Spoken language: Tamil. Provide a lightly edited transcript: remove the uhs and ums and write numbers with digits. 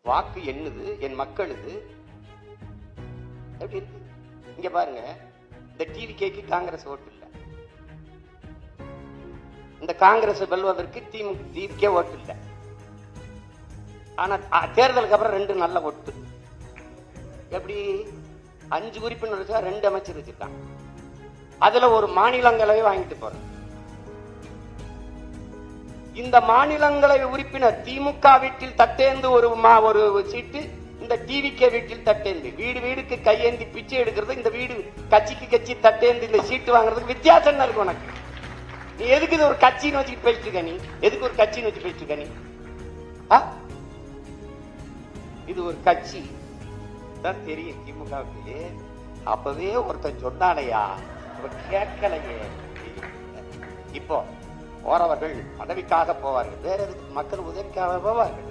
வாக்கு என்னது, என் மக்களுது. எப்படி இருக்கு இங்க பாருங்க. இந்த டிவிகேக்கு காங்கிரஸ் ஓட்டு இல்ல, இந்த காங்கிரஸ் வெல்வதற்கு டிவிகே ஓட்டு இல்ல. ஆனா தேர்தலுக்கு அப்புறம் 2 நல்ல ஓட்டு. எப்படி 5 உறுப்பினர் வச்சா 2 அமைச்சர் வச்சிருக்காங்க. அதுல ஒரு மாநிலங்களவை வாங்கிட்டு போறேன். இந்த மாநிலங்களவை உறுப்பினர் திமுக வீட்டில் தட்டேந்து ஒரு சீட்டு, இந்த டிவிகே வீட்டில் தட்டேந்து. வீடு வீடுக்கு கையேந்தி பிச்சை எடுக்கிறது, இந்த வீடு கட்சிக்கு கட்சி தட்டேந்து இந்த சீட்டு வாங்குறதுக்கு வித்தியாசம் என்ன இருக்கு உனக்கு? நீ எதுக்கு இது ஒரு கட்சின்னு வச்சுட்டு பேசிட்டு இருக்க? நீ எதுக்கு ஒரு கட்சின்னு வச்சு பேசிட்டு இருக்க? நீ இது ஒரு கட்சி தான் தெரியும் திமுகவுக்கு. அப்பவே ஒருத்தன் சொன்னானையா, கேட்கலையே. இப்போ போறவர்கள் பதவிக்காக போவார்கள், வேற எதுக்கு? மக்கள் உதவிக்காக போவார்கள்.